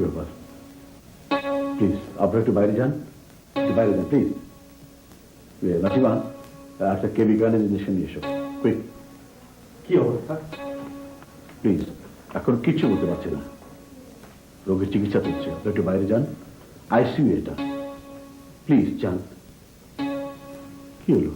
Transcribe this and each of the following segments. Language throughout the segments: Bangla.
ব্যাপার? প্লিজ আপনারা একটু বাইরে যান, একটু বাইরে যান প্লিজ। নাসিমা, একটা কেমিক্যাল ইঞ্জেকশন নিয়ে এসো, কুইক। কি অবস্থা? প্লিজ, এখন কিচ্ছু বলতে পারছি না, রোগীর চিকিৎসা চলছে, আপনি একটু বাইরে যান। আইসিইউ এটা, প্লিজ যান। কি হলো?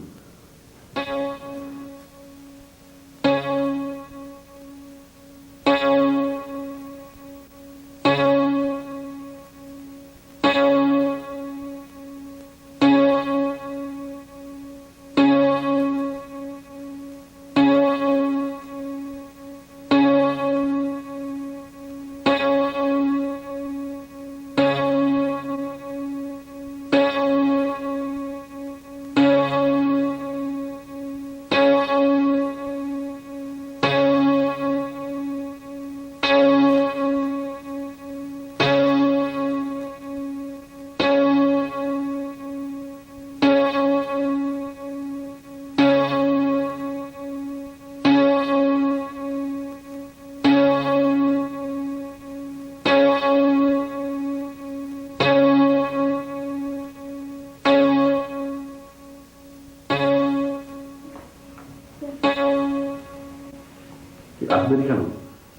আসবেনি কেন?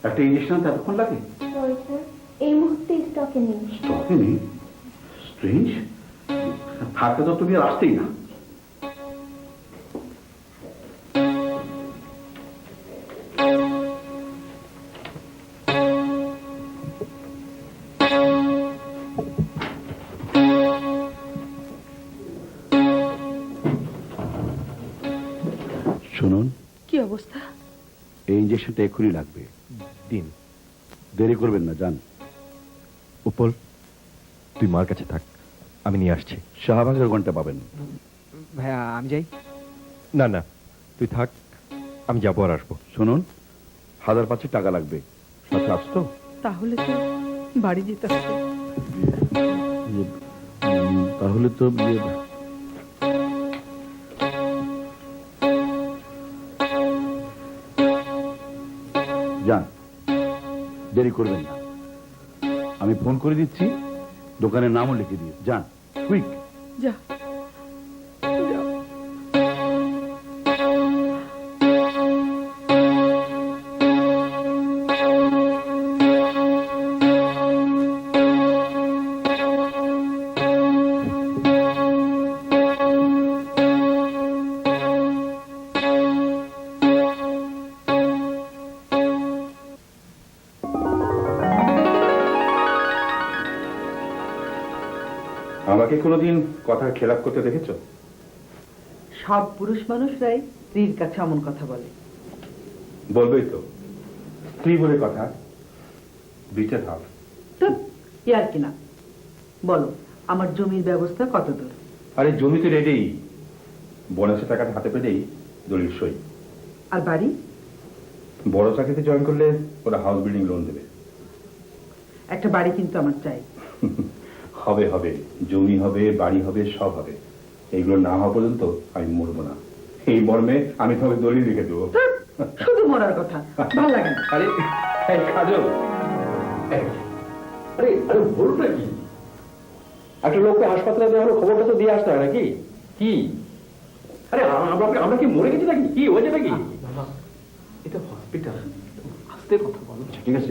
একটা ইঞ্জেকশন এতক্ষণ লাগে? এই মুহূর্তে স্টকে নেই। স্টকে নেই? স্ট্রেঞ্জ, থাকতে তো তুমি আর আসতেই না। শুনুন, কি অবস্থা? এই ইঞ্জেকশনটা এক্ষুনি লাগবে, দিন। দেরি করবেন না, যান। উপল, তুই মার কাছে থাক, আমি নিয়ে আসছি। শাহবাগের ঘন্টা পাবেন। ভাইয়া আমি যাই? না না, তুই থাক, আমি যাবো আর আসবো। শুনুন, 1000-500 টাকা লাগবে, সাথে আসতো? তাহলে তো বাড়ি যেতে হবে। তাহলে তো যান, দেরি করবেন না, আমি ফোন করে দিচ্ছি, দোকানের নামও লিখে দিয়ে যান, কুইক। যা। আমাকে কোনোদিন কথার খেলাপ করতে দেখেছ? সব পুরুষ মানুষরাই স্ত্রীর কাছে এমন কথা বলে। বলবেই তো, স্ত্রী বলে কথা, বিচার হাফ। তো ইয়ার কিনা বলো, আমার জমির ব্যবস্থা কত দূর? আরে জমি তো রেডি, বোনাসের টাকাটা হাতে পেলেই দলিল সই। আর বাড়ি? বড় চাকরিতে জয়েন করলে ওরা হাউস বিল্ডিং লোন দেবে। একটা বাড়ি কিন্তু আমার চাই। হবে হবে, জমি হবে, বাড়ি হবে, সব হবে। এইগুলো না হওয়া পর্যন্ত আমি মরবো না। এই মর্মে আমি তোমাকে দলিল লিখে দেবো। শুধু মরার কথা, ভালো লাগে না। আরে কাজল, আরে আরে বলটা কি? একটা লোককে হাসপাতালে দেওয়া হলো, খবরটা তো দিয়ে আসতে হয় নাকি? কি আরে আমরা কি মরে গেছি নাকি? কি হয়েছে নাকি? এটা হসপিটাল, আস্তে কথা বলো। ঠিক আছে,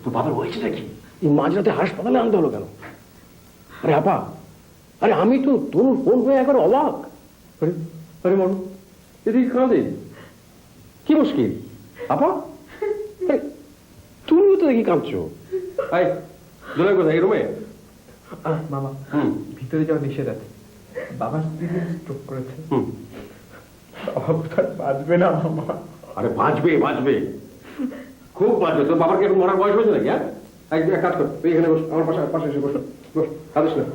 তো বাবার হয়েছে নাকি? এই মাঝরাতে হাসপাতালে আনতে হলো কেন? আরে আপা, আরে আমি তো তোর ফোন হয়ে একবার অবাক। আরে আরে মন, এদিকে কাঁদে, কি মুশকিল? আপা, তুমিও তো দেখি কাঁদছো। আই দোলে কোথায়? এই রুমে? মামা, ভিতরে যাওয়া নিষেধ আছে। বাবার স্ত্রী স্ট্রোক করেছে। বাবা কোথায় বাঁচবে না মামা। আরে বাঁচবে বাঁচবে, খুব বাঁচবে। তোর বাবার কি এখন মরার বয়স হয়েছে নাকি? হ্যাঁ, এক কাজ কর, তুই এখানে বস, আমার পাশে পাশে এসে বস, বস, কাঁদিস না।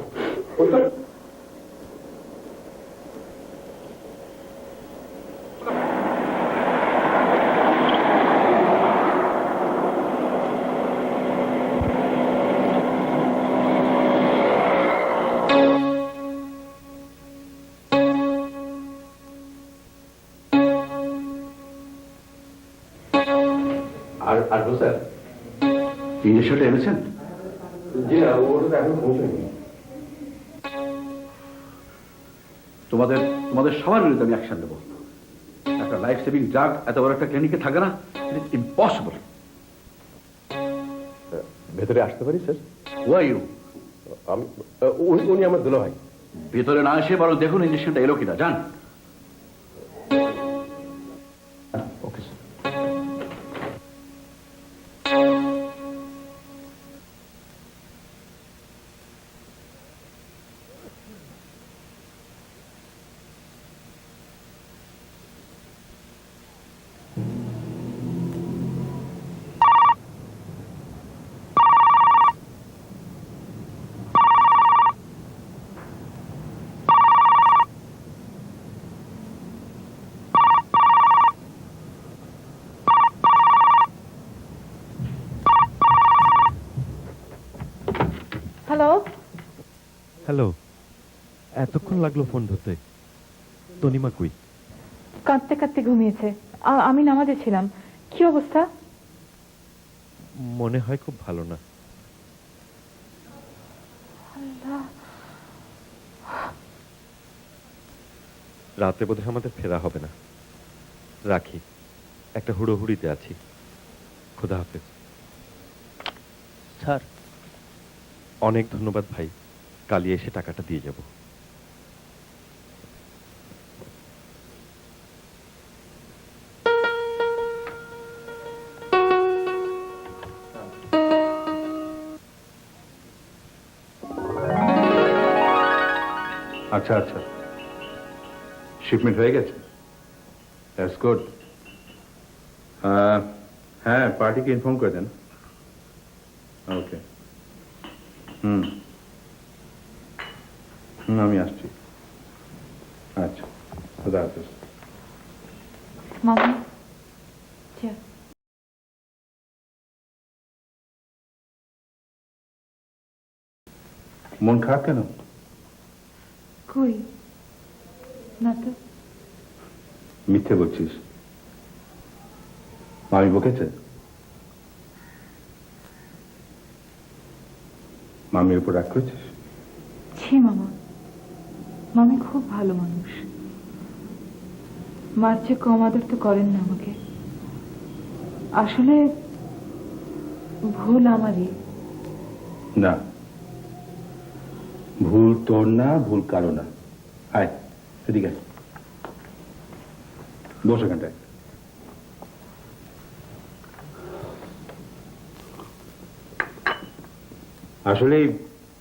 আর স্যার, ইঞ্জেকশনটা এনেছেন? জি না, ওটা তো এখন পৌঁছায়নি। তোমাদের তোমাদের সবার বিরুদ্ধে আমি অ্যাকশন নেবো। একটা লাইফ সেভিং ড্রাগ এত বড় একটা ক্লিনিকে থাকে না, ইট ইজ ইম্পসিবল। ভেতরে আসতে পারি স্যার? Y you? আমি উনি আমার দুলা ভাই। ভেতরে না এসে বরং দেখুন ইঞ্জেকশনটা এলো কিনা, যান। Okay sir. হ্যালো, হ্যালো, এতক্ষণ লাগলো ফোন ধরতে? তনিমা কই? কাঁদতে কাঁদতে ঘুমিয়েছে। আমি নামাজে ছিলাম। কি অবস্থা? মনে হয় খুব ভালো না। রাতে বোধহয় আমাদের ফেরা হবে না। রাখি, একটা হুড়োহুড়িতে আছি। খোদা হাফেজ। স্যার, অনেক ধন্যবাদ ভাই, কালই এসে টাকাটা দিয়ে যাব। আচ্ছা আচ্ছা, শিপমেন্ট হয়ে গেছে, দ্যাটস গুড। হ্যাঁ, পার্টিকে ইনফর্ম করে দেন। ওকে, হুম হুম, আমি আসছি। আচ্ছা, খুদা হাফেজ। মামা, চা। মন খারাপ কেন? কই না তো। মিথ্যে বলছিস? মামি বকেছে? মামির উপর রাগ করেছিস? ছি মামা, মামি খুব ভালো মানুষ। মার চেয়ে কম আদর তো করেন না আমাকে। আসলে ভুল আমারই। না, ভুল তোর না, ভুল কারো না। আয় এদিকে আয়। বস এখানটায়। আসলে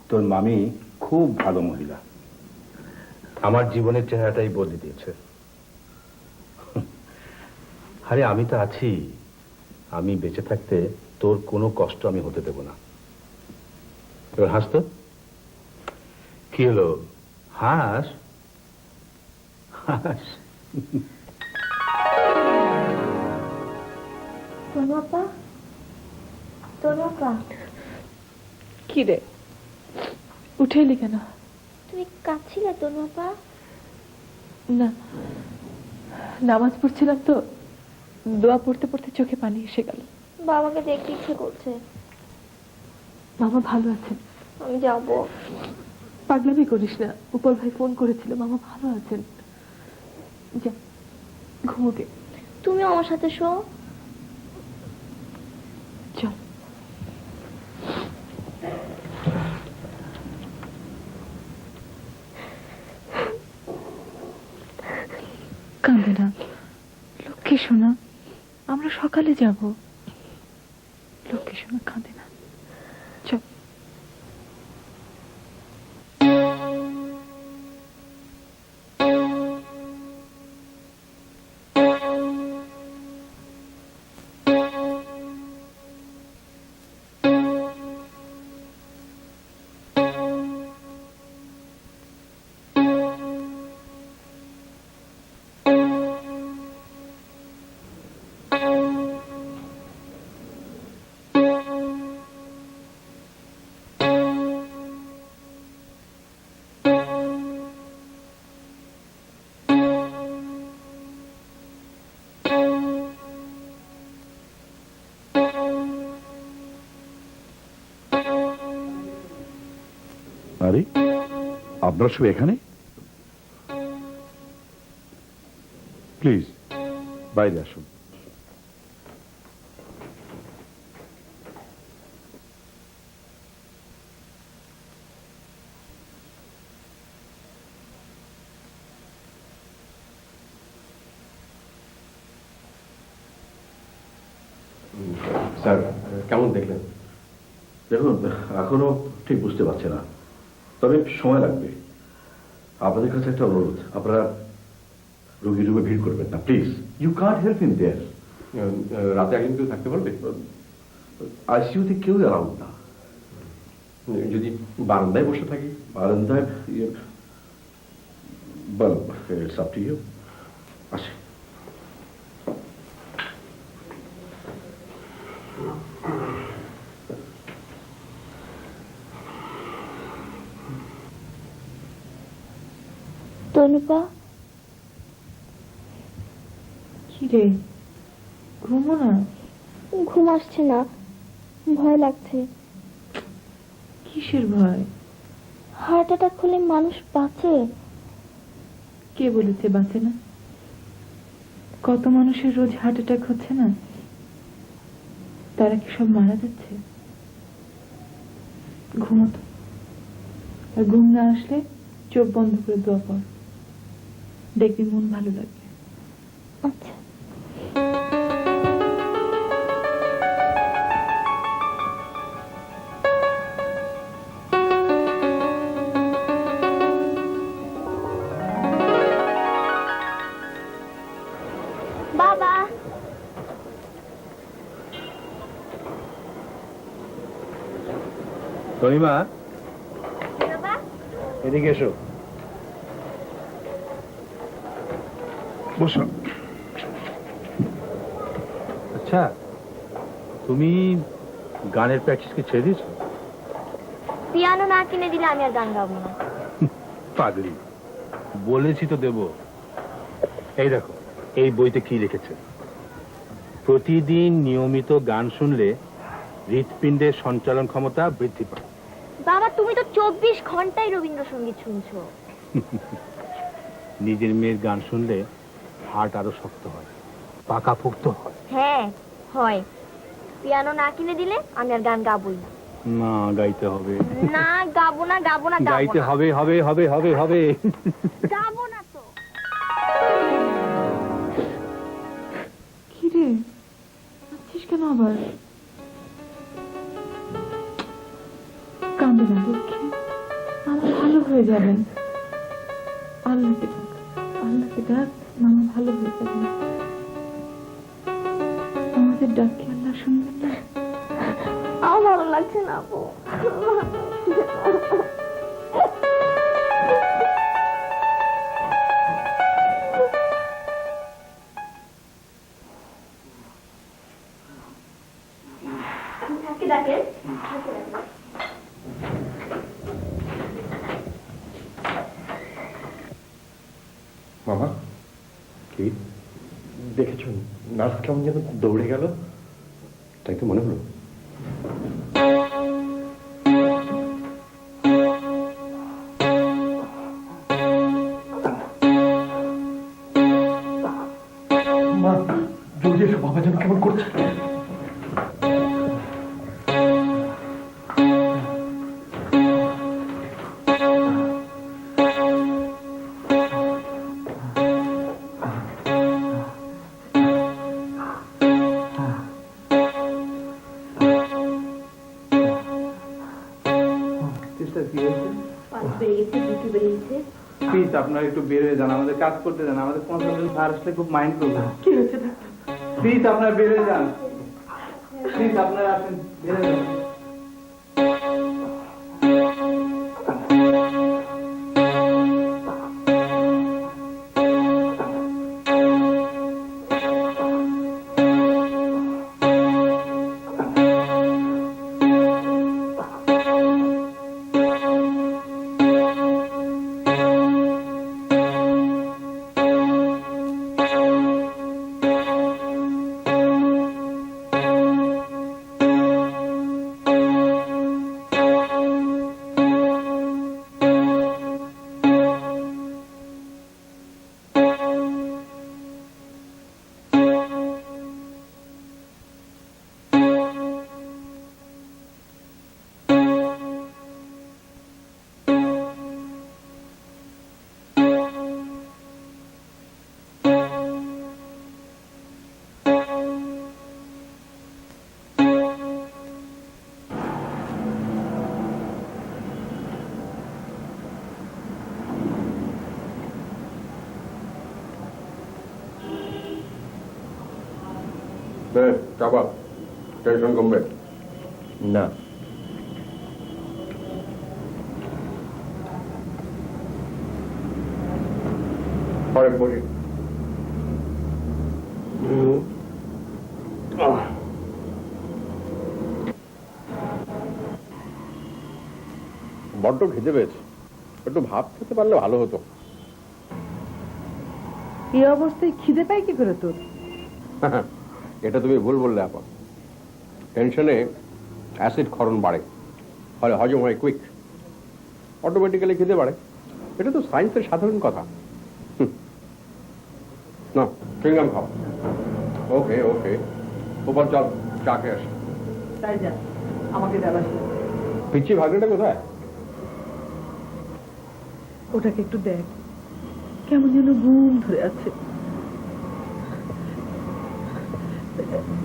তোর মামি খুব ভালো মহিলা, আমার জীবনের চেহারাটাই বদলে দিয়েছে। আরে আমি তো আছি, আমি বেঁচে থাকতে তোর কোনো কষ্ট আমি হতে দেব না। এবার হাস তো। কি হলো? হাস হাস। তনু আপা, তনু আপা, কি রে, উঠে এলি কেন? তুমি কাঁদছিলে তনু আপা? না, নামাজ পড়ছিলাম তো, দোয়া পড়তে পড়তে চোখে পানি এসে গেল। বাবাকে দেখতে ইচ্ছে করছে। মামা ভালো আছেন? আমি যাবো। পাগলামি করিস না, উপর ভাই ফোন করেছিল, মামা ভালো আছেন। যা ঘুমোগে। তুমিও আমার সাথে শো। চল। কাঁদে না লক্ষ্মী সোনা, আমরা সকালে যাব। লক্ষ্মী সোনা কাঁদে না, চল। আরে আপনারা সব এখানে? প্লিজ বাইরে আসুন। স্যার কেমন দেখলেন? দেখুন, এখনো ঠিক বুঝতে পারছি না, তবে সময় লাগবে। আপনাদের কাছে একটা অনুরোধ, আপনারা রোগী রুমে ভিড় করবেন না please. You can't help in there. রাতে একজন কেউ থাকতে পারবে? আইসিইউতে কেউ অ্যালাউড না। যদি বারান্দায় বসে থাকি? বারান্দায় বল, ইটস আপ টু ইউ। আসে। তনুপা, কি রে, ঘুমো না? ঘুম আসছে না, ভয় লাগছে। কিসের ভয়? হার্ট অ্যাটাক হলে মানুষ বাঁচে? কে বলেছে বাঁচে না? কত মানুষের রোজ হার্ট অ্যাটাক হচ্ছে না? তারা কি সব মারা যাচ্ছে? ঘুমোতো, আর ঘুম না আসলে চোখ বন্ধ করে দোয়া কর, দেখবি মন ভালো লাগবে। আচ্ছা। বাবা, তনিমা, বাবা, এদিকে এসো। বসো। আচ্ছা, তুমি গানের প্র্যাকটিস কি ছেড়ে দিয়েছো? পিয়ানো না কিনে দিলে আমি আর গান গাবো না। পাগলি, বলেছি তো দেব। এই দেখো, এই বইতে কি লিখেছে, প্রতিদিন নিয়মিত গান শুনলে হৃৎপিণ্ডের সঞ্চালন ক্ষমতা বৃদ্ধি পায়। বাবা, তুমি তো 24 ঘন্টাই রবীন্দ্রসঙ্গীত শুনছো। নিজের মেয়ের গান শুনলে হার্ট আরো শক্ত হয়, পাকাপোক্ত হয়। হ্যাঁ হয়। পিয়ানো না কিনে দিলে আমি আর গান গাবোই না। না, গাইতে হবে। না, গাবো না, গাবো না, গাবো গাইতে না। হবে, হবে, হবে, হবে, হবে। গাবো না তো। কি রে, আছিস কেন আবার? কাঁদে না লক্ষ্মী, মামা ভালো হয়ে যাবেন। আল্লাহকে ডাক, আল্লাহকে ডাক, মামা ভালো হয়ে যাবেন। আমাদের ডাক কি আল্লাহ শুনবেন না? আমার ভালো লাগছে না আপু। মামা, কি দেখেছ নার্স কেমন যেন দৌড়ে গেল? তাই তো মনে হলো। মা, জলদি এসো, বাবা যেন কেমন করছে। প্লিজ আপনারা একটু বের হয়ে যান, আমাদের কাজ করতে যান, আমাদের কনসালটেন্ট স্যার আসলে খুব মাইন্ড করবে। কি হয়েছে? প্লিজ আপনারা বের হয়ে যান, প্লিজ আপনারা আসেন, বের হয়ে যান। চাপা, টেনশন কমবে না, পরে বলি। বড্ড খেতে পেয়েছে, একটু ভাত খেতে পারলে ভালো হতো। এই অবস্থায় খিদে পাই কি করে তোর? এটা তুমি ভুল বললে আপা। টেনশনে অ্যাসিড ক্ষরণ বাড়ে, ফলে হজম হয় কুইক, অটোমেটিক্যালি খেতে পারে। এটা তো সায়েন্সের সাধারণ কথা। না, চুইংগাম খাও। ওকে ওকে, ওপর চল, চা খেয়ে আসি। তাই যা, আমাকে দেওয়া পিচ্ছি ভাগ্নেটা কোথায়? ওটাকে একটু দেখ, কেমন যেন ঘুম ধরে আছে।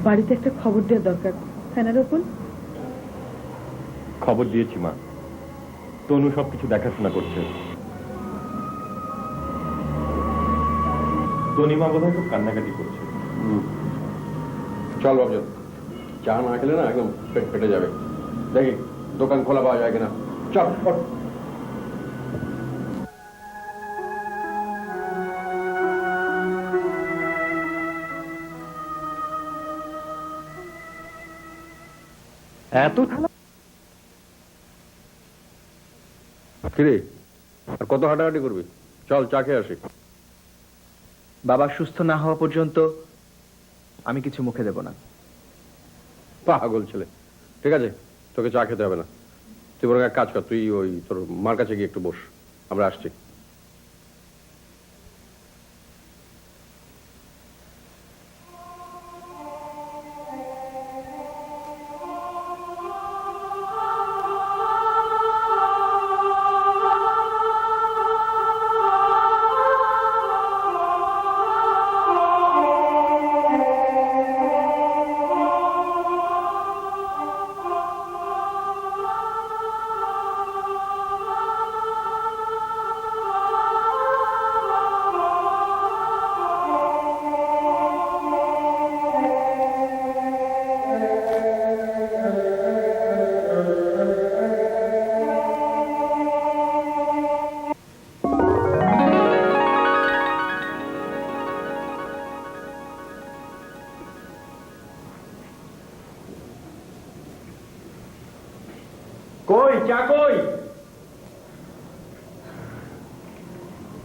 বাড়িতে একটা খবর দেওয়া দরকার, ফ্যানের ওপর। খবর দিয়েছি মা, তনু সবকিছু দেখাশোনা করছে। তনিমা বোধহয় খুব কান্নাকাটি করছে। চল বাবু, চা না খেলে না একদম পেট ফেটে যাবে। দেখি দোকান খোলা পাওয়া যায় কিনা। চল ওঠ। এত কিরে, আর কত হাঁটাহাঁটি করবি? চল চা খেয়ে আসি। বাবা সুস্থ না হওয়া পর্যন্ত আমি কিছু মুখে দেব না। পাগল ছেলে। ঠিক আছে, তোকে চা খেতে হবে না। তুই বরং এক কাজ কর, তুই ওই তোর মার কাছে গিয়ে একটু বস, আমরা আসছি। কই চা কই?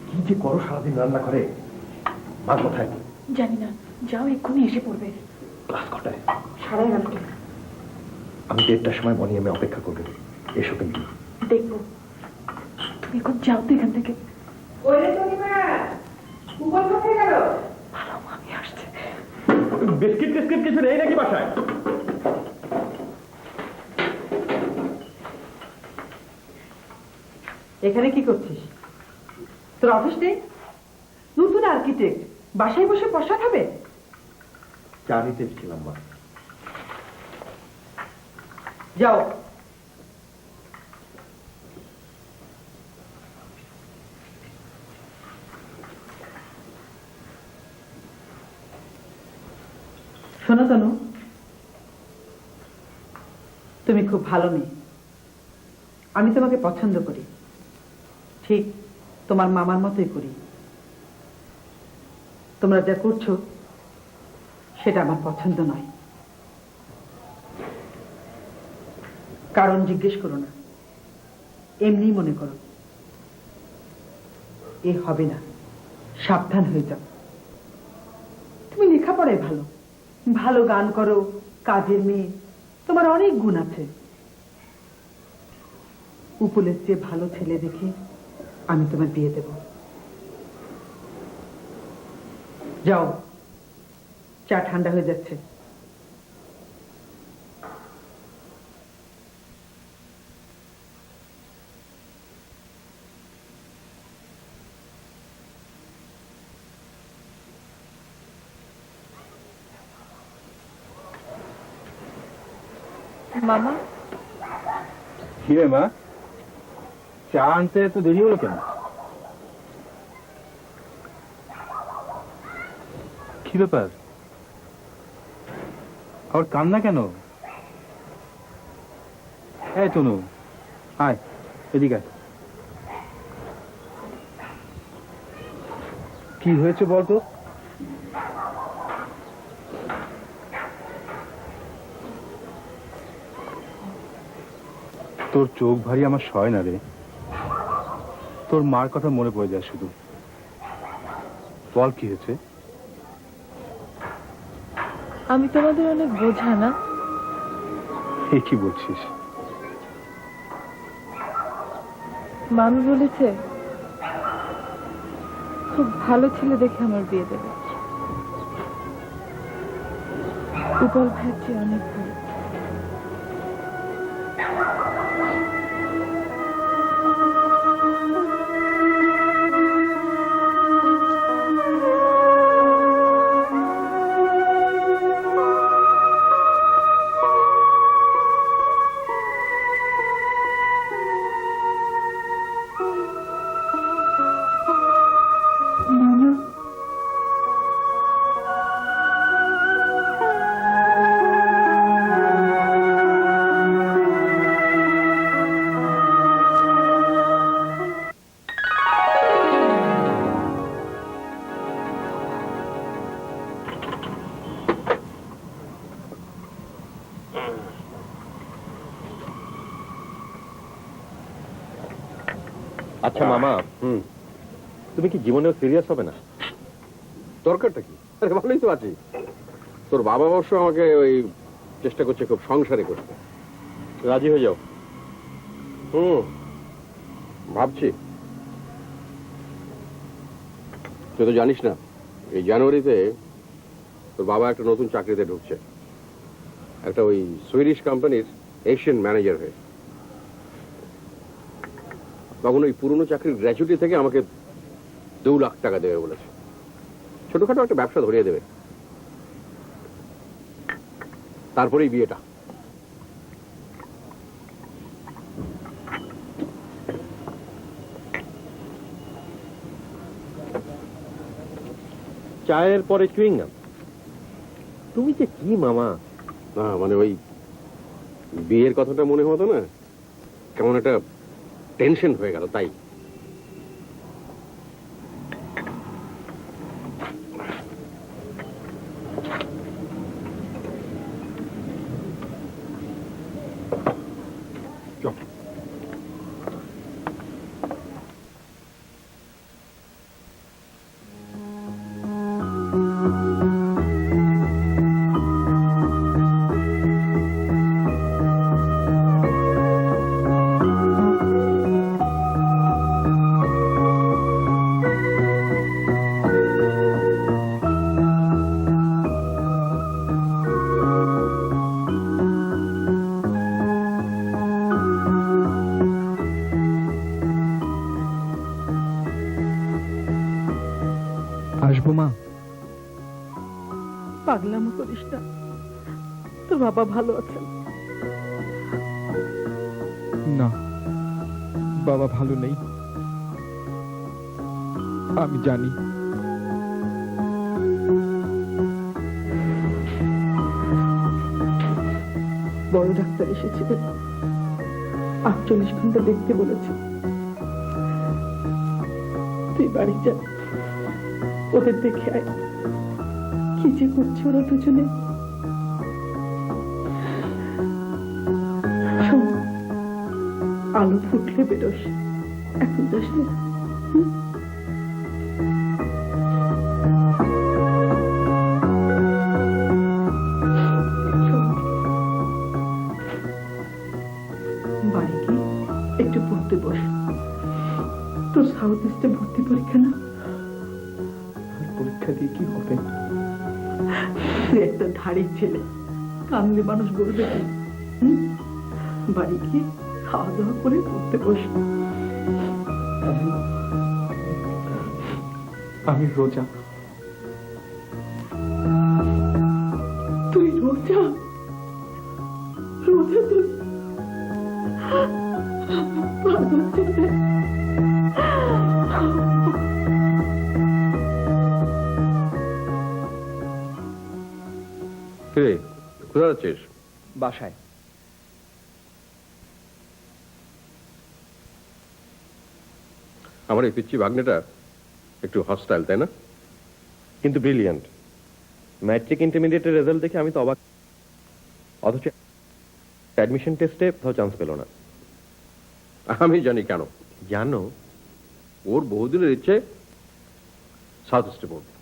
কি যে করো সারাদিন রান্না করে? মা কোথায়? জানি না, যাও এক্ষুনি এসে পড়বে। ক্লাস কটায়? 11:30। আমি 1:30টার সময় বনিয়ামে অপেক্ষা করবে, এসো কিন্তু। দেখবো, তুমি এখন যাও তো এখান থেকে। ভালো, আমি আসছি। বিস্কিট টিস্কিট কিছু নেই নাকি বাসায়? এখানে কি করছিস? তোর অফিস নেই? নতুন আর্কিটেক্ট বাসায় বসে পয়সা খাবে? চা নিতে এসেছিলাম মা। যাও। শোনো তনু, তুমি খুব ভালো মেয়ে, আমি তোমাকে পছন্দ করি, ঠিক তোমার মামার মতোই করি। তোমরা যা করছো সেটা আমার পছন্দ নয়। কারণ জিজ্ঞেস করো না, এমনি মনে করো। এ হবে না, সাবধান হয়ে যাও। তুমি লেখাপড়ায় ভালো, ভালো গান করো, কাজের মেয়ে, তোমার অনেক গুণ আছে। উপলের চেয়ে ভালো ছেলে দেখে আমি তোমার বিয়ে দেব। যাও, চা ঠান্ডা হয়ে যাচ্ছে। মামা, কি রে মা, চা আনতে তো দেরি হলো কেন? কি ব্যাপার? আবার কান্না কেন? এই তনু, আয় এদিকে আয়। কি হয়েছে বলতো? তোর চোখ ভারী আমার সয় না রে। তোর মার কথা মনে পড়ে যায় শুধু। বল কি হয়েছে? আমি তোমাদের অনেক বোঝা না? এ কি বলছিস? মামি বলেছে খুব ভালো ছেলে দেখে আমার বিয়ে দেবে। উপর ভাইয়ের চেয়ে অনেক ভালো। মামা, আচ্ছা মামা, তুমি কি জীবনেও সিরিয়াস হবে না? দরকারটা কি? আরে ভালোই তো আছি। তোর বাবা অবশ্য আমাকে ওই চেষ্টা করছে খুব সংসারে করতে। রাজি হয়ে যাও। ভাবছি। তুই তো জানিস না, এই জানুয়ারিতে তোর বাবা একটা নতুন চাকরিতে ঢুকছে, একটা ওই সুইডিশ কোম্পানির এশিয়ান ম্যানেজার হয়ে। তখন ওই পুরনো চাকরির গ্র্যাচুইটি থেকে আমাকে 2 লাখ টাকা দেবে বলেছে। ছোটখাটো একটা ব্যবসা ধরিয়ে দেবে, তারপরেই বিয়েটা। চায়ের পরে চুইংগাম? তুমি যে কি মামা! না মানে ওই বিয়ের কথাটা মনে হতো না, কেমন একটা টেনশন হয়ে গেল, তাই। আসবো মা? পাগলামো করিস না, তোর বাবা ভালো আছেন? না, বাবা ভালো নেই, আমি জানি। বড় ডাক্তার এসেছিলেন, 48 ঘন্টা দেখতে বলেছে। তুই বাড়ি যা, ওদের দেখে আয়। কি যে করছে ওরা দুজনে। শোন, আলো ফুটলে বেরোস, এখন যাস না। বাড়ি গিয়ে একটু পড়তে বস। তোর সাউথ ইস্টে ভর্তি পরীক্ষা না? পরীক্ষা দিয়ে কি হবে? তুই একটা ধাড়ি ছেলে, কান্দলে মানুষ বলবে কি? বাড়ি গিয়ে খাওয়া দাওয়া করে পড়তে বস। আমি রোজা। তুই রোজা? রোজা তুই? পাগল ছেলে। রে, কোথায় যাচ্ছিস? বাসায়। আমার এই পিচ্ছি ভাগ্নেটা একটু হস্টাইল, তাই না? কিন্তু ব্রিলিয়ান্ট। ম্যাট্রিক ইন্টারমিডিয়েটের রেজাল্ট দেখে আমি তো অবাক, অথচ অ্যাডমিশন টেস্টে কোথাও চান্স পেল না। আমি জানি কেন। জানো, ওর বহুদিনের ইচ্ছে সাউথ ইস্টে পড়বে।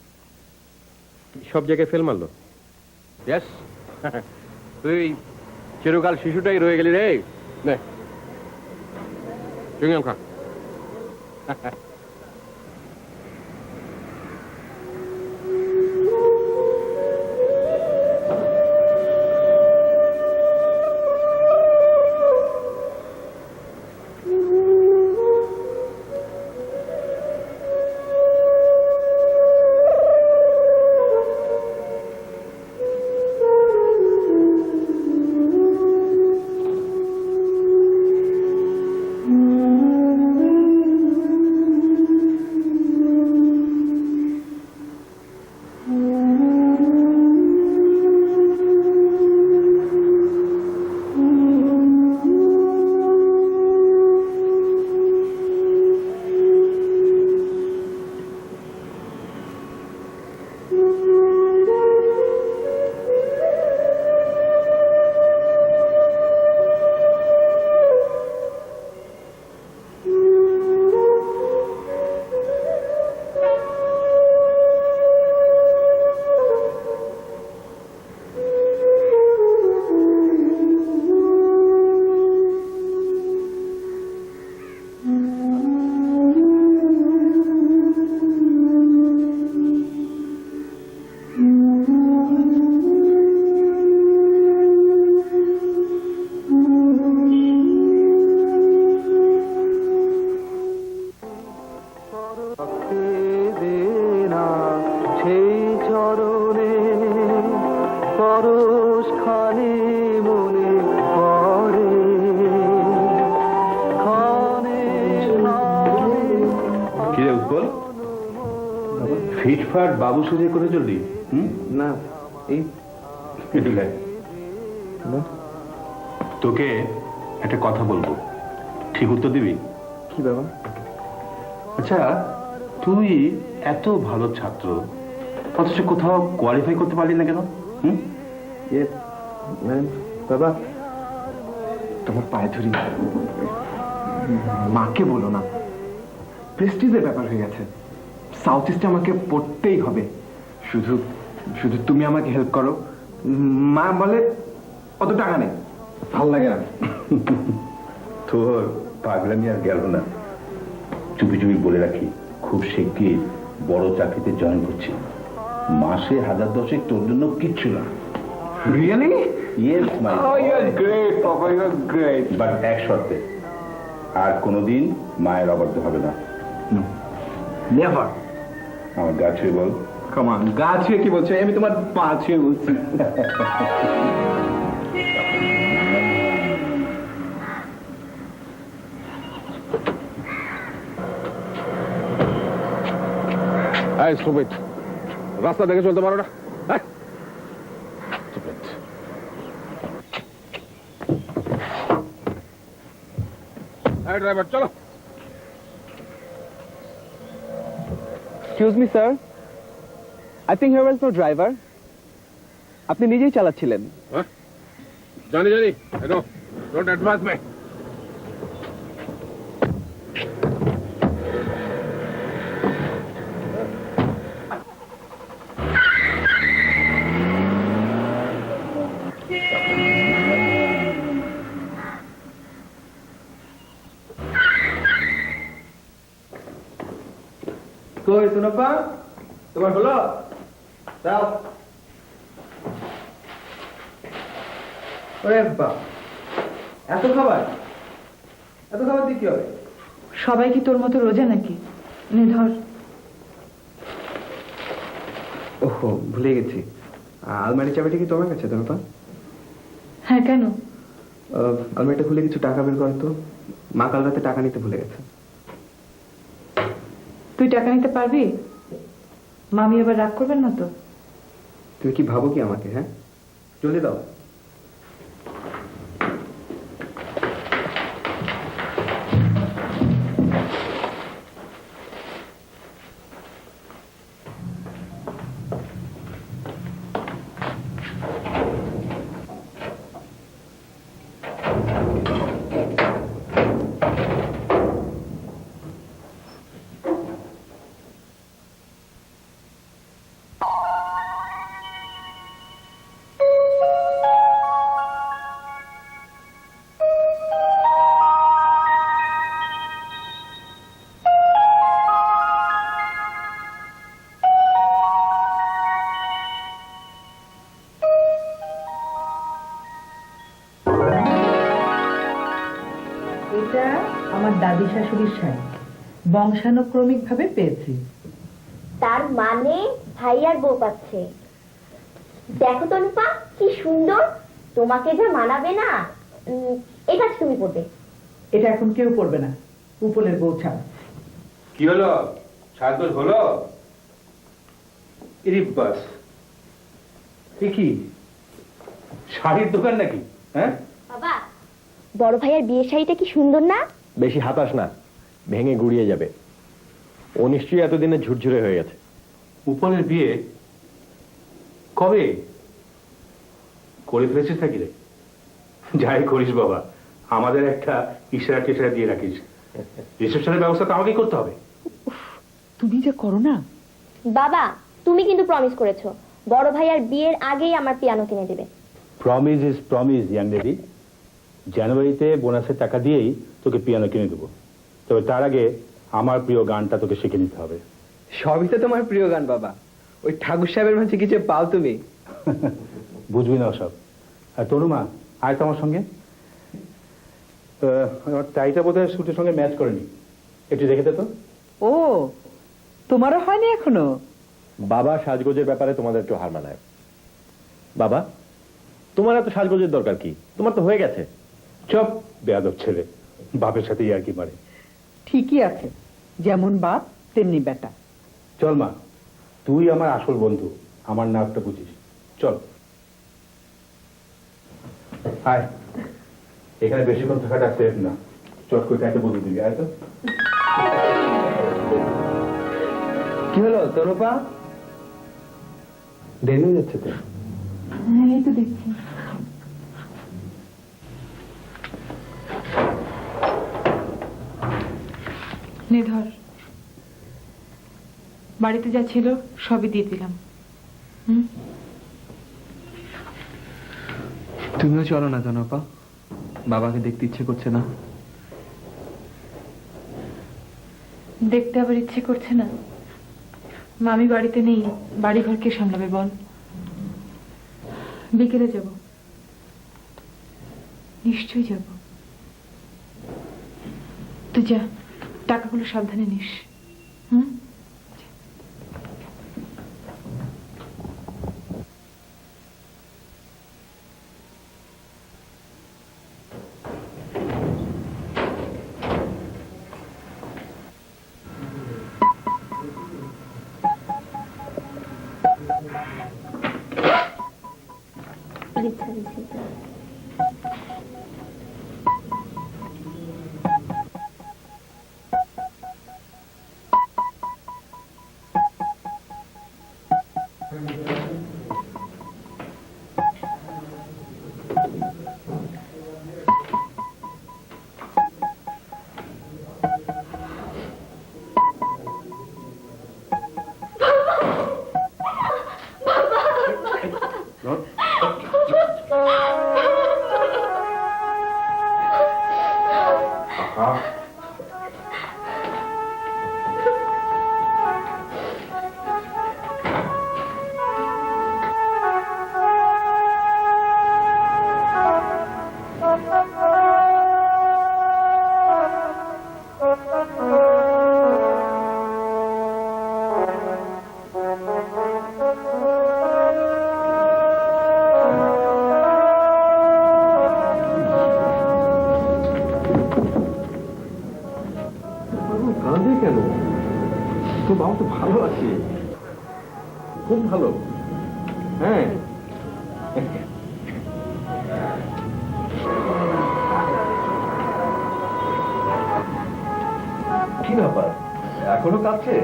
সব জায়গায় ফেল মারলো। ইয়েস, তুই চিরকাল শিশুটাই রয়ে গেলি রে। নে চুইংগাম খা। কিরে উৎপল, ফিটফাট বাবু সুজে করে চললি? না, এই তোকে একটা কথা বলবো, ঠিক উত্তর দিবি? কি বাবা? আচ্ছা, তুই এত ভালো ছাত্র অথচ কোথাও কোয়ালিফাই করতে পারলি না কেন? বাবা, তোমার পায়ে ধরি, মাকে বলো না। প্রেস্টিজের ব্যাপার হয়ে গেছে। সাউথ ইস্টে আমাকে পড়তেই হবে। শুধু শুধু তুমি আমাকে হেল্প করো। মা বলে অত টাকা নেই, ভাল লাগে না। তোর পাগলামি আর গেল না। চুপি চুপি বলে রাখি, খুব শিগগির বড় চাকরিতে জয়েন করছি। মাসে 1000-10 তোর জন্য কিচ্ছু না। Really? Yes my great papa, you are great. But এক শর্তে, আর কোনোদিন মায়ের অবাধ্য হবে না। নেভার। আমার গা ছুঁয়ে বল। কমান, গা ছুঁয়ে কি বলছো? আমি তোমার পা ছুঁয়ে বলছি। এই স্টুপিড, রাস্তা দেখে চলতে পারো না? ড্রাইভার চলো। Excuse me sir, I think here is no driver. আপনি নিজেই চালাচ্ছিলেন। জানি জানি, ডোন্ট অ্যাডভান্স মি। কই সুনপ্পা, তোমার হলো? দাও। ওরে বাবা, এত খাবার, এত খাবার দিয়ে কি হবে? সবাই কি তোর মতো রোজা নাকি? নে ধর। ওহো, ভুলে গেছি। আলমারি চাবিটা কি তোমার কাছে সুনপ্পা? হ্যাঁ, কেন? আলমারিটা খুলে কিছু টাকা বের করো তো। মা কাল রাতে টাকা নিতে ভুলে গেছে। তুই টাকা নিতে পারবি? মামি এবার রাগ করবেন না তো? তুমি কি ভাবো কি আমাকে? হ্যাঁ, জলদি দাও। এটা আমার দাদি শাশুড়ির শাড়ি, বংশানুক্রমিক ভাবে পেয়েছি। তার মানে ভাইয়ার বউ পাচ্ছে। দেখো তনুপা কি সুন্দর, তোমাকে যা মানাবে না। এটা তুমি পড়বে। এটা এখন কেউ পরবে না, উপলের বউ ছাড়া। কি হলো, সাজগোজ হলো? ইরি বাস, এ কি শাড়ির দোকান নাকি? হ্যাঁ বাবা, বড় ভাইয়ার বিয়ের শাড়িটা কি সুন্দর না? বেশি হাতাস না, ভেঙে গুড়িয়ে যাবে। ও নিশ্চয়ই এতদিনে ঝুরঝুরে হয়ে গেছে। উপনের বিয়ে কবে করে ফেলেছিস নাকি রে? যাই করিস বাবা, আমাদের একটা ইশারা টিশারা দিয়ে রাখিস। রিসেপশনের ব্যবস্থা তো আমাকেই করতে হবে। তুমি যে করো না। বাবা, তুমি কিন্তু প্রমিস করেছো বড় ভাইয়ার বিয়ের আগেই আমার পিয়ানো কিনে দেবে। Promise is promise young lady. জানুয়ারিতে বোনাসের টাকা দিয়েই তোকে পিয়ানো কিনে দেবো, তবে তার আগে আমার প্রিয় গানটা তোকে শিখে নিতে হবে। সবই তো তোমার প্রিয় গান বাবা, ওই ঠাকুর সাহেবের মাঝে কিছু পাও তুমি। বুঝবি না সব। আর তরুমা, আয় তো আমার সঙ্গে। আমার টাইটা বোধহয় স্যুটের সঙ্গে ম্যাচ করেনি, একটু দেখে দে তো। ও, তোমারও হয়নি এখনো? বাবা সাজগোজের ব্যাপারে তোমাদের একটু হার মানায়। বাবা, তোমার এত সাজগোজের দরকার কি? তোমার তো হয়ে গেছে। চপ, বেয়াদব ছেলে, বাপের সাথে আর কি মারে। ঠিকই আছে, যেমন বাপ তেমনি বেটা। চল মা, তুই আমার আসল বন্ধু, আমার নাকটা বুঝিস। চল আয়, এখানে বেশিক্ষণ থাকাটা সেফ না। চট করে কাছে বলে দিবি, আয় তো। কি হলো তরুপা, দেরি হয়ে যাচ্ছে তো? হ্যাঁ, এই তো দেখছি। নে ধর, বাড়িতে যা ছিল সবই দিয়ে দিলাম। তুমিও চলো না তনুপা, বাবাকে দেখতে ইচ্ছে করছে না। দেখতে আবার ইচ্ছে করছে না? মামি বাড়িতে নেই, বাড়ি ঘর কে সামলাবে বল? বিকেলে যাব, নিশ্চয়ই যাব। তুই যা, টাকাগুলো সাবধানে নিস। হুম। কাঁদে কেন? তোর বাবা তো ভালো আছে, খুব ভালো। হ্যাঁ, কি ব্যাপার, এখনো কাঁদছে?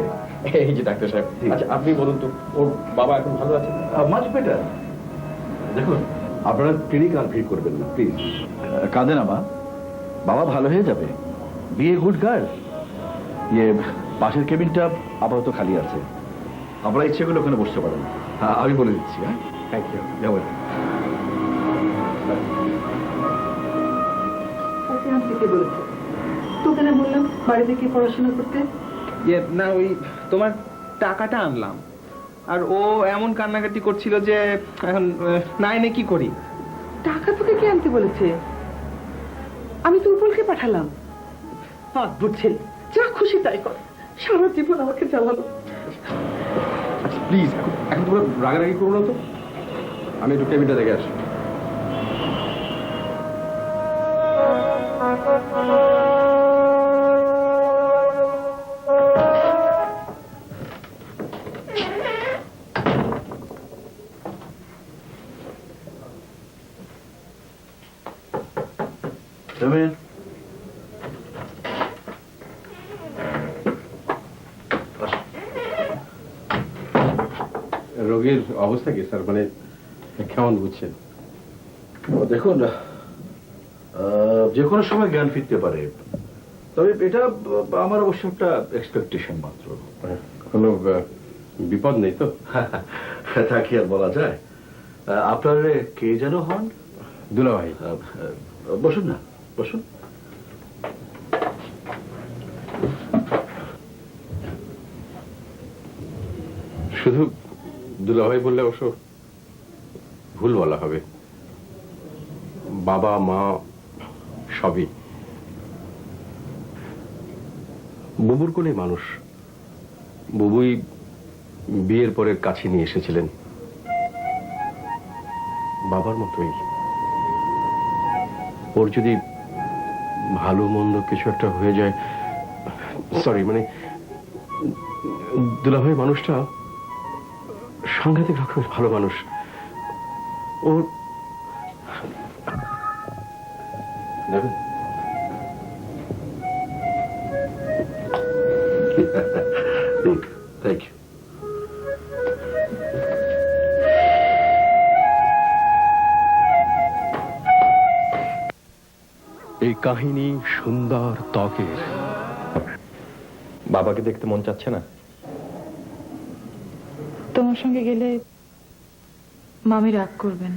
এই যে ডাক্তার সাহেব, আচ্ছা আপনি বলুন তো, ওর বাবা এখন ভালো আছে? Much better. দেখুন, আপনারা ক্লিনিক্যাল ভিড় করবেন না প্লিজ। কাঁদে না মা, বাবা ভালো হয়ে যাবে। Be a good girl. ইয়ে, পাশের কেবিনটা আপাতত খালি আছে, আপনারা ইচ্ছে করলে ওখানে বসতে পারেন। হ্যাঁ, আমি বলে দিচ্ছি। হ্যাঁ, থ্যাংক ইউ। যাবো। আনতে বলেছে, তোকে না বললাম বাড়িতে কি পড়াশোনা করতে? না, ওই তোমার টাকাটা আনলাম, আর ও এমন কান্নাকাটি করছিল যে এখন নাইনে কি করি। টাকা তোকে কে আনতে বলেছে? আমি তো উপলকে পাঠালাম। অদ্ভুত ছেলে, যা খুশি তাই করে, সারা জীবন আমাকে জ্বালালো। প্লিজ এখন তোমরা রাগারাগি করো না তো, আমি একটু কেবিনটা দেখে আসি। রোগীর অবস্থা কি স্যার, মানে কেমন বুঝছেন? দেখুন, যে কোনো সময় জ্ঞান ফিরতে পারে, তবে এটা আমার অবশ্য একটা এক্সপেকটেশন মাত্র। কোনো বিপদ নেই তো? তা কি আর বলা যায়। আপনার কে যেন হন? দুলাভাই। বসুন না, বসুন। শুধু দুলাভাই বললে অবশ্য ভুল বলা হবে, বাবা মা সবই। বুবুর কোলে মানুষ, বুবুই বিয়ের পরে কাছে নিয়ে এসেছিলেন, বাবার মতোই। ওর যদি ভালো মন্দ কিছু একটা হয়ে যায়, সরি মানে দুলাভাই মানুষটা সাংঘাতিক রকমের ভালো মানুষ। ওর থ্যাংক ইউ। এই কাহিনী সুন্দর ত্বকের। বাবাকে দেখতে মন চাচ্ছে না? তোমার সঙ্গে গেলে মামি রাগ করবেন।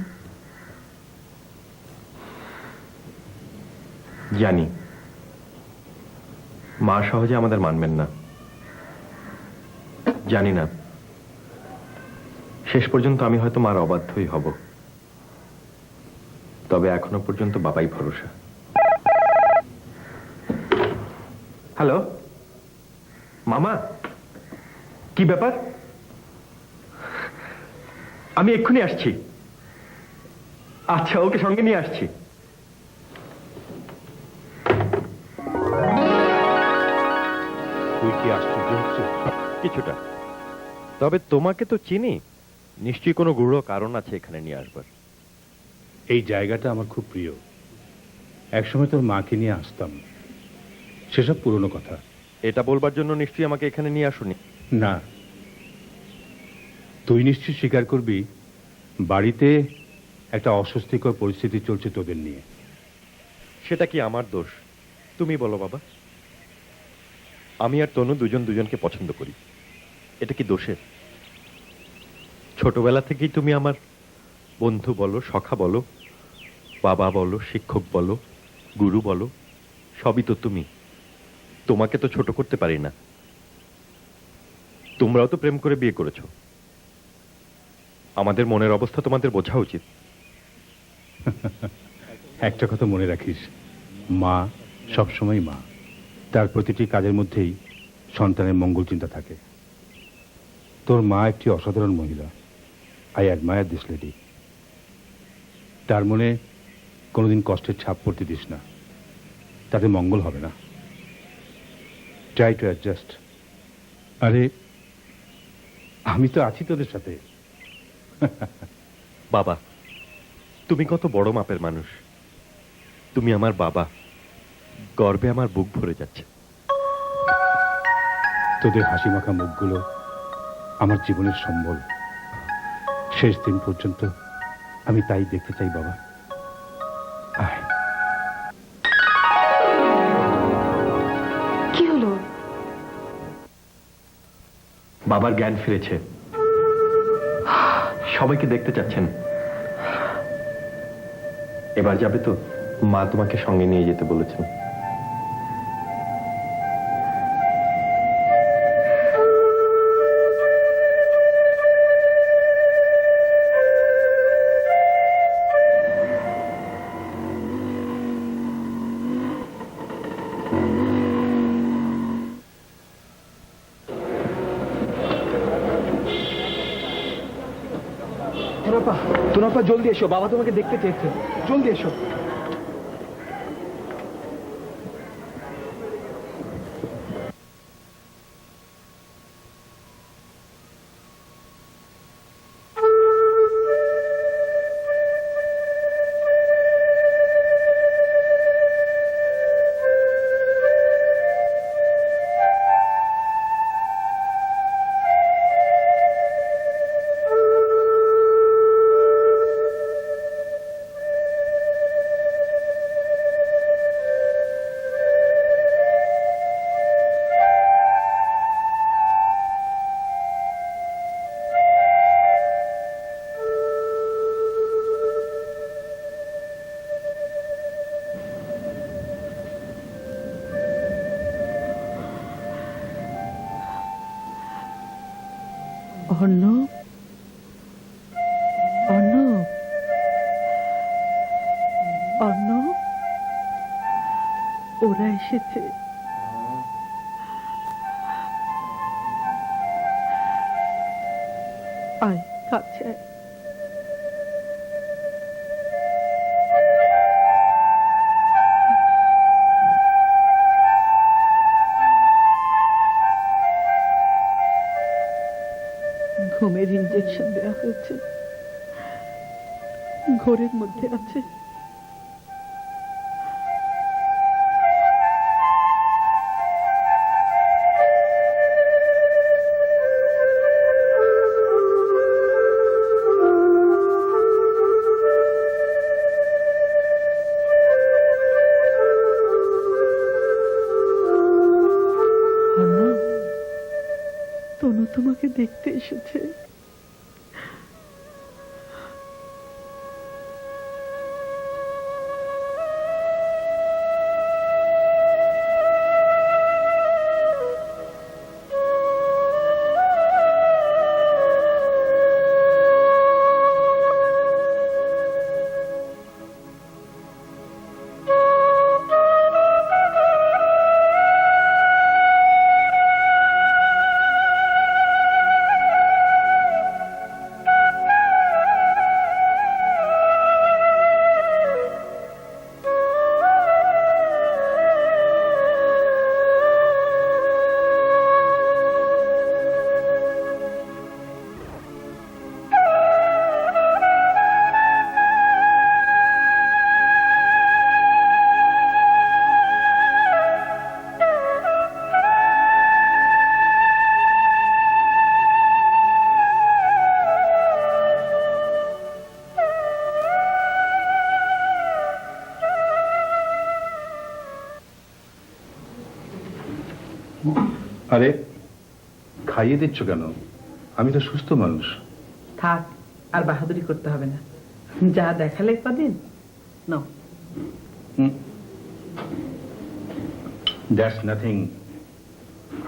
জানি মা সহজে আমাদের মানবেন না, জানি না শেষ পর্যন্ত আমি হয়তো মার অবাধ্যই হব, তবে এখনো পর্যন্ত বাবাই ভরসা। হ্যালো মামা, কি ব্যাপার? আমি এক্ষুনি আসছি। আচ্ছা, ওকে সঙ্গে নিয়ে আসছি। তুই কি আশ্চর্য হচ্ছিস? কিছুটা, তবে তোমাকে তো চিনি, নিশ্চয়ই কোনো গূঢ় কারণ আছে এখানে নিয়ে আসবার। এই জায়গাটা আমার খুব প্রিয়। একসময় তোর মাকে নিয়ে আসতাম, সেসব পুরনো কথা। এটা বলবার জন্য নিশ্চয়ই আমাকে এখানে নিয়ে আসুনি। না, তুই নিশ্চয়ই স্বীকার করবি বাড়িতে একটা অস্বস্তিকর পরিস্থিতি চলছে তোদের নিয়ে। সেটা কি আমার দোষ? তুমি বলো বাবা। আমি আর তনু দুজন দুজনকে পছন্দ করি, এটা কি দোষের? ছোটবেলা থেকেই তুমি আমার বন্ধু বলো, সখা বলো, বাবা বলো, শিক্ষক বলো, গুরু বলো, সবই তো তুমি। তোমাকে তো ছোট করতে পারি না। তোমরাও তো প্রেম করে বিয়ে করেছো, আমাদের মনের অবস্থা তোমাদের বোঝা উচিত। একটা কথা মনে রাখিস, মা সবসময় মা। তার প্রতিটি কাজের মধ্যেই সন্তানের মঙ্গল চিন্তা থাকে। তোর মা একটি অসাধারণ মহিলা। I admire this lady. তার মনে কোনোদিন কষ্টের ছাপ পড়তে দিস না, তাতে মঙ্গল হবে না। Try to adjust. আরে আমি তো আছি তোদের সাথে। বাবা, তুমি কত বড় মাপের মানুষ। তুমি আমার বাবা, গর্বে আমার বুক ভরে যাচ্ছে। তোদের হাসি মাখা মুখগুলো আমার জীবনের সম্বল। শেষ দিন পর্যন্ত আমি তাই দেখতে চাই বাবা। আয়। কি হলো? বাবার জ্ঞান ফিরেছে, সবাইকে দেখতে চাচ্ছেন। এবার যাবে তো? মা তোমাকে সঙ্গে নিয়ে যেতে বলেছেন। তোনাপা জলদি এসো, বাবা তোমাকে দেখতে চেয়েছে, জলদি এসো। অর্ণব, অর্ণব, অর্ণব, ওরা এসেছে। আয় কাছে আয়। ঘুমের ইঞ্জেকশন দেওয়া হয়েছে, ঘোরের মধ্যে আছে। তনু তোমাকে দেখতে এসেছে। আরে খাইয়ে দিচ্ছ কেন? আমি তো সুস্থ মানুষ। থাক, আর বাহাদুরি করতে হবে না, যা দেখালে কদিন নাও। That's nothing.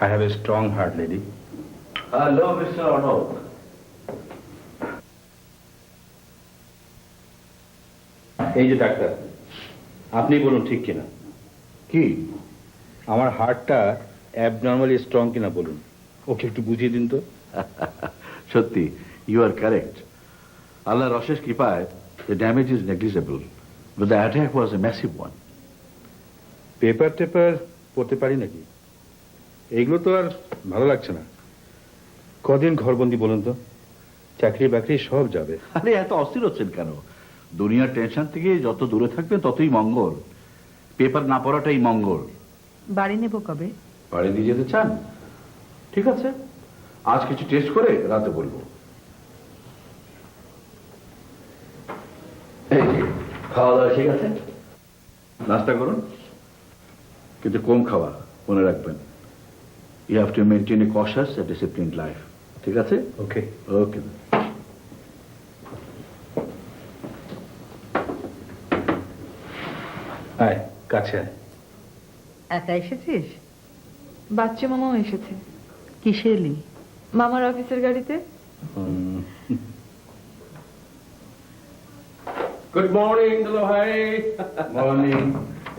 I have a strong heart, lady. Hello mister Arnab. এই যে ডাক্তার, আপনি বলুন ঠিক কিনা। কি? আমার হার্টটা অ্যাবনর্মালি স্ট্রং কিনা বলুন, ওকে একটু বুঝিয়ে দিন তো। সত্যি, ইউ আর কারেক্ট। আল্লাহর অশেষ কৃপায় the damage is negligible, but the attack was a massive one. Paper টেপার পড়তে পারি নাকি? এইগুলো তো আর ভালো লাগছে না। কদিন ঘরবন্দি বলুন তো, চাকরি বাকরি সব যাবে। আরে এত অস্থির হচ্ছেন কেন? দুনিয়ার টেনশন থেকে যত দূরে থাকবে ততই মঙ্গল। পেপার না পড়াটাই মঙ্গল। বাড়ি নেব কবে? বাড়ি দিয়ে যেতে চান? ঠিক আছে, আজ কিছু টেস্ট করে রাতে বলবো। এই যে, খাওয়া দাওয়া ঠিক আছে? নাস্তা করুন, কিন্তু কম খাওয়া, মনে রাখবেন। You have to maintain a conscious a disciplined life. ঠিক আছে? ওকে ওকে। আয় কাছে আয়। একা এসেছিস? বাচ্চা মামাও এসেছে। কিসে এলি? মামার অফিসের গাড়িতে। গুড মর্নিং দুলো ভাই। মর্নিং।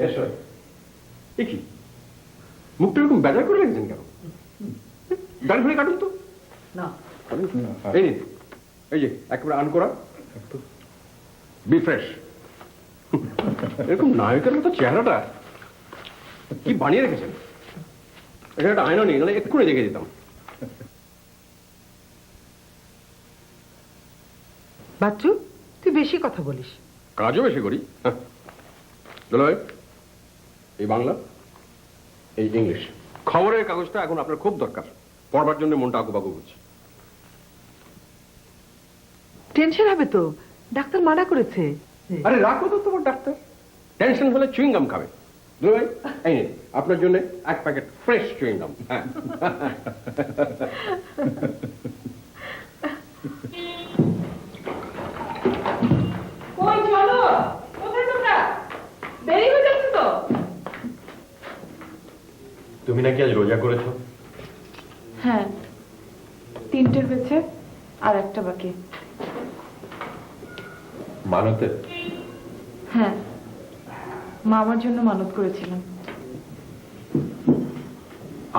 এসো। এ কি, মুখটা এরকম বেজার করে রেখেছেন কেন? দাড়ি ফেলে কাটুন তো। না, এই নিন, এই যে একেবারে আন করা বি ফ্রেশ। এরকম নায়কের মতো চেহারাটা কি বানিয়ে রেখেছেন। এটা একটা আয়না নেই, নাহলে এক্ষুনি দেখে দিতাম। বাচ্চু, তুই বেশি কথা বলিস। কাজও বেশি করি। দুলাভাই, এই বাংলা, এই ইংলিশ খবরের কাগজটা এখন আপনার খুব দরকার। পড়বার জন্য মনটা আকুপাকু করছে। টেনশন হবে তো, ডাক্তার মানা করেছে। আরে রাখো তো তোমার ডাক্তার, টেনশন হলে চুইং গাম খাবে। দুলাভাই, এই নিন আপনার জন্য এক প্যাকেট ফ্রেশ চুইং গাম। কই চলো, কোথায় তোমরা? দেরি হয়ে যাচ্ছে তো। তুমি নাকি আজ রোজা করেছো? হ্যাঁ, 3টে হয়েছে আর একটা বাকি। মানতে? হ্যাঁ, মা আমার জন্য মানত করেছিলেন।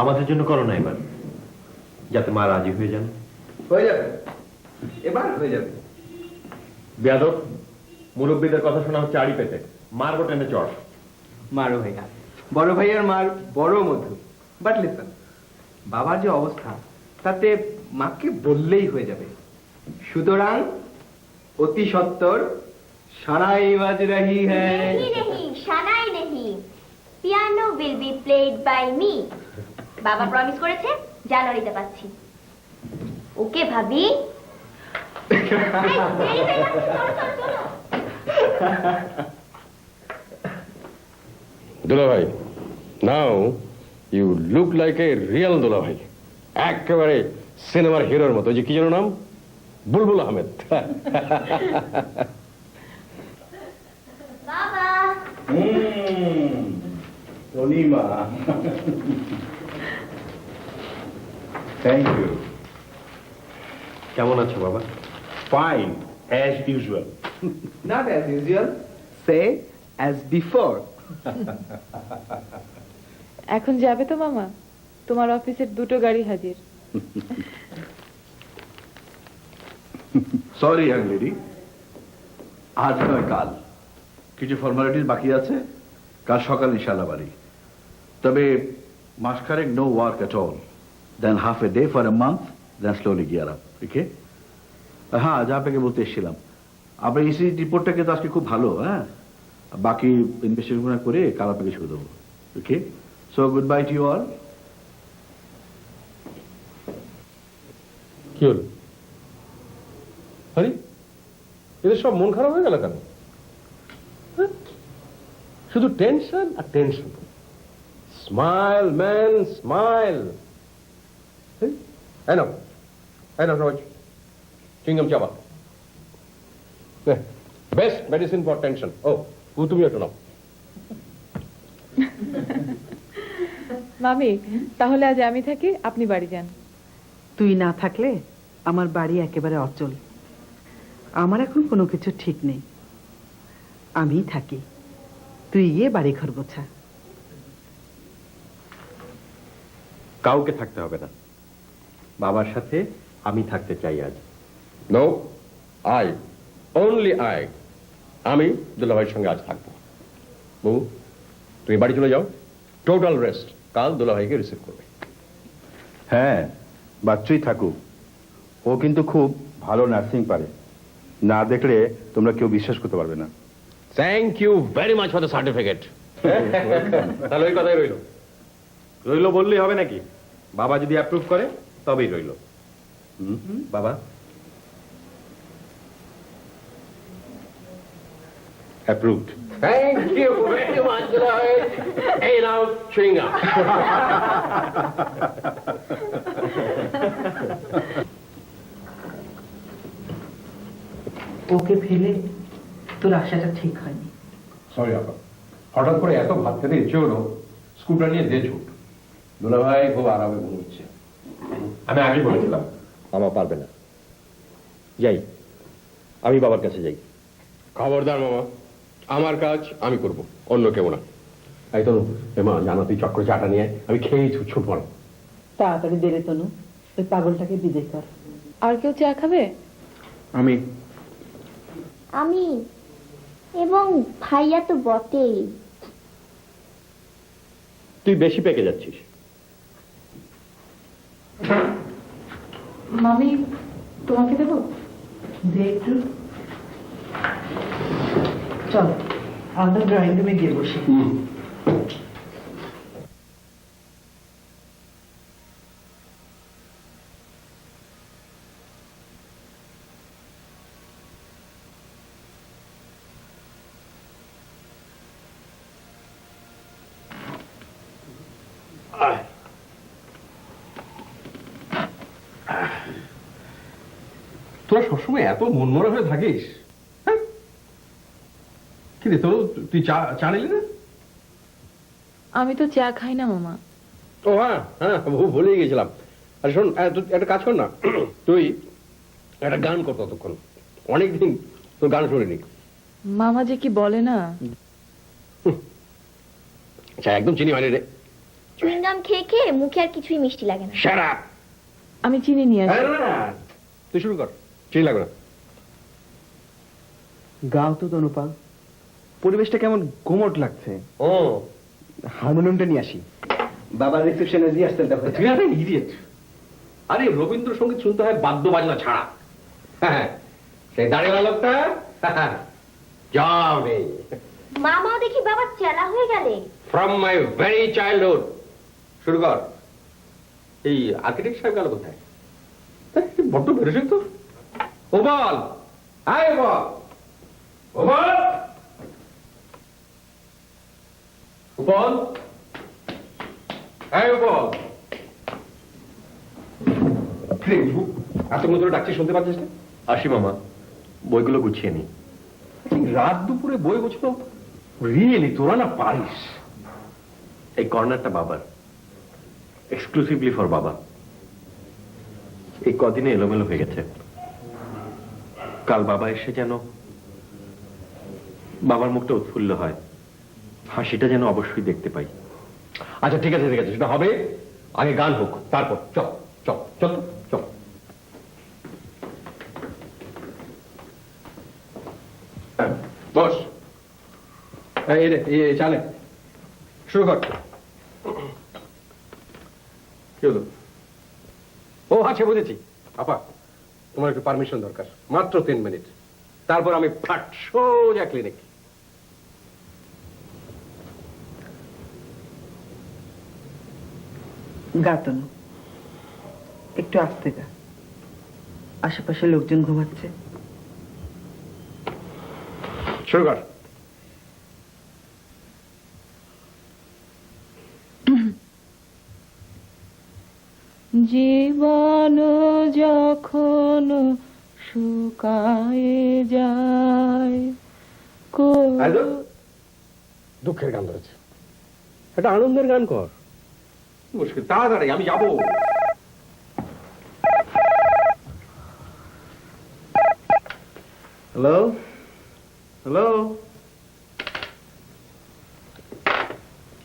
আমাদের জন্য করো না এবার, যাতে মা রাজি হয়ে যান। হয়ে যাবে, এবার হয়ে যাবে। বেয়াদব, মুরব্বীদের কথা শোনা হচ্ছে আড়ি পেতে, মারবো টেনে চড়। মারো ভাইয়া, বড় ভাইয়ার মার বড় মধু। বাট লিসন, বাবার যে অবস্থা তাতে মাকে বললেই হয়ে যাবে। সুতরাং অতি সত্বর সানাই বাজ রহি হ্যায়। नहीं नहीं শানাই नहीं, piano will be played by me। বাবা প্রমিস করেছে, জানুয়ারিতে পাচ্ছি। ওকে ভাবি। এই, দেরি হয়ে যাচ্ছে, চলো, চলো, চলো। দুলাভাই, now you look like a real দুলাভাই। একেবারে সিনেমার হিরোর মতো। যে কি যেন নাম, বুলবুল আহমেদ। বাবা, অনিমা, থ্যাংক ইউ। কেমন আছো বাবা? Fine as usual. Not as usual, say as before. এখন যাবে তো মামা? তোমার অফিসের 2টো গাড়ি হাজির। সরি ইয়াং লেডি, আজ নয় কাল কিছু ফর্মালিটিস বাকি আছে। কাল সকাল ইনশাল্লাহ বাড়ি। তবে মাসখানেক no work at all, then half a day for a month, then slowly gear up. Okay? হ্যাঁ, যা আপনাকে বলতে এসেছিলাম, আপনার ইসি রিপোর্টটা কিন্তু আজকে খুব ভালো। হ্যাঁ, বাকি ইনভেস্টিগেশন করে কাল আপনাকে শুরু দেবো। Okay, so goodbye to you all. কি হলো? আরে এদের সব মন খারাপ হয়ে গেল কেন? হ্যাঁ? শুধু টেনশন আর টেনশন। Smile man, smile. এই নাও সবাই চিংগম চাবা। Best medicine for tension. ও, তুমি একটু নাও। মামি, তাহলে আজ আমি থাকি, আপনি বাড়ি যান। তুই না থাকলে আমার বাড়ি একেবারে অচল। আমার এখন কোনো কিছু ঠিক নেই। আমি থাকি, তুই গিয়ে বাড়ি ঘর গোছা। কাউকে থাকতে হবে না, বাবার সাথে আমি থাকতে চাই আজ। No, I, only I. আমি দুলাভাইয়ের সঙ্গে আজ থাকবো। বউ, তুমি বাড়ি চলে যাও, টোটাল রেস্ট। কাল দুলাভাইকে রিসিভ করবে। হ্যাঁ, বাচ্চুই থাকুক। ও কিন্তু খুব ভালো নার্সিং পারে, না দেখলে তোমরা কেউ বিশ্বাস করতে পারবে না। Thank you very much for the certificate. তাহলে ওই কথাই রইল। রইল বললেই হবে নাকি? বাবা যদি অ্যাপ্রুভ করে তবেই রইল। বাবা approved. Thank you very much. এই নাও চুইং গাম। ওকে ফেলে তোর আশাটা ঠিক হয়নি। সরি আপা, হঠাৎ করে এত ভাত খেতে ইচ্ছে হলো, স্কুটার নিয়ে দিয়ে ছুট। দুলাভাই খুব আরামে ঘুমোচ্ছে। আমি আগে বলেছিলাম মামা পারবে না। যাই, আমি বাবার কাছে যাই। খবরদার মামা, আমার কাজ আমি করব, অন্য কেউ না। এই তো মা, জানো তুই চক্র চাটা নিয়ে আমি খেয়েই ছুট মারো। তাড়াতাড়ি দেরে তনু, ওই পাগলটাকে বিদায় কর। আর কেউ চা খাবে? আমি আমি এবং ভাইয়া তো বটেই। তুই বেশি পেকে যাচ্ছিস। মামি তোমাকে দেবো? দে একটু। চল আমরা ড্রয়িং রুমে গিয়ে বসি। তোরা সবসময় এত মনমরা হয়ে থাকিস? হ্যাঁ, কি রে তোর, তুই চা নিলি না? আমি তো চা খাই না মামা। ও হ্যাঁ হ্যাঁ, ভুলেই গেছিলাম। আরে শোন, তুই একটা কাজ কর না, তুই একটা গান কর ততক্ষণ, অনেকদিন তোর গান শুনিনি। মামা যে কি বলে না। আচ্ছা, একদম চিনি হয়নি রে। চুইংগাম খেয়ে খেয়ে মুখে আর কিছুই মিষ্টি লাগে না। Shut up! আমি চিনি নিয়ে আসি। তুই শুরু কর, চিনি লাগবে না। গাও তো তনুপা, পরিবেশটা কেমন গোমট লাগছে। ও হারমোনিয়ামটা নিয়ে আসি, বাবার রিসেপশনে রিহার্সালটা হয়েছে। তুই একটা ইডিয়েট। আরে রবীন্দ্রসঙ্গীত শুনতে হয় বাদ্য বাজনা ছাড়া। হ্যাঁ, সেই দাঁড়িয়ে লোকটা যাও নেই। মামাও দেখি বাবা চেলা হয়ে গেলে। From my very childhood. শুরু কর। এই আর্কিটেক্ট সাহেব গেল কোথায়? বড্ড বেরোছে তো। ও বল, আয় বল, ও বল, ও বল, আয় বল। এত মতো ডাকছি শুনতে পাচ্ছিস না? আসি মামা, বইগুলো গুছিয়ে নি। রাত দুপুরে বই গোছানো রিয়েলি তোরা না পারিস। এই কর্নারটা বাবার, এক্সক্লুসিভলি ফর বাবা। এই কদিনে এলোমেলো হয়ে গেছে। কাল বাবা এসে যেন বাবার মুখটা উৎফুল্ল হয়, হাসিটা যেন অবশ্যই দেখতে পাই। আচ্ছা ঠিক আছে ঠিক আছে, সেটা হবে। আগে গান হোক, তারপর চল চল চল চল। বস, এই রে এই চালে শুরু কর। কি হলো? ও আচ্ছা, বুঝেছি। আপা, তোমার একটু পারমিশন দরকার, মাত্র 3 মিনিট, তারপর আমি ফাট সোজা ক্লিনিক। গাতন একটু আস্তে গা, আশেপাশে লোকজন ঘুমাচ্ছে। শুরু কর। জীবন যখন শুকায়ে যায়, দুঃখের গান ধরেছে, একটা আনন্দের গান কর। মুশকিল, তাড়াতাড়ি আমি যাবো। Hello hello,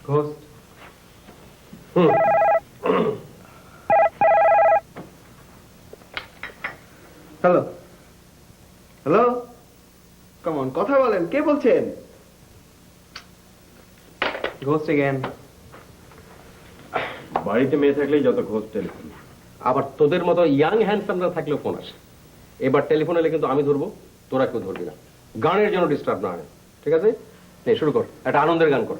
Ghosh. Hello hello, কেমন কথা বলেন, কে বলছেন? Ghost again. বাড়িতে মেয়ে থাকলেই যত ঘোষ টেলিফোন, আবার তোদের মতো ইয়াং হ্যান্ডসামরা থাকলেও ফোন আসে। এবার টেলিফোন এলে কিন্তু আমি ধরবো, তোরা কেউ ধরবি না, গানের জন্য ডিস্টার্ব না হয়। ঠিক আছে, নে শুরু কর, একটা আনন্দের গান কর।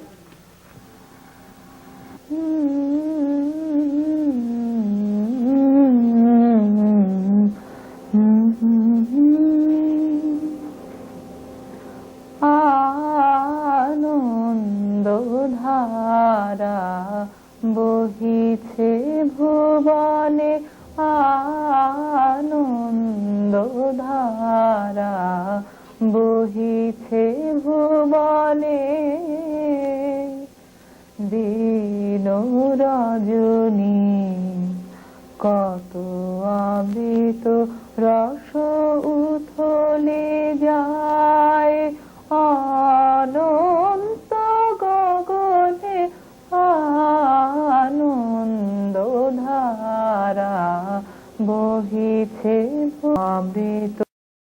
আনন্দধারা বহিছে ভুবনে, আনন্দধারা বহিছে ভুবনে, দিন রজনী কত আবৃত রস উথলে যায়, অনন্ত গগনে আনন্দধারা বহিছে অমৃত।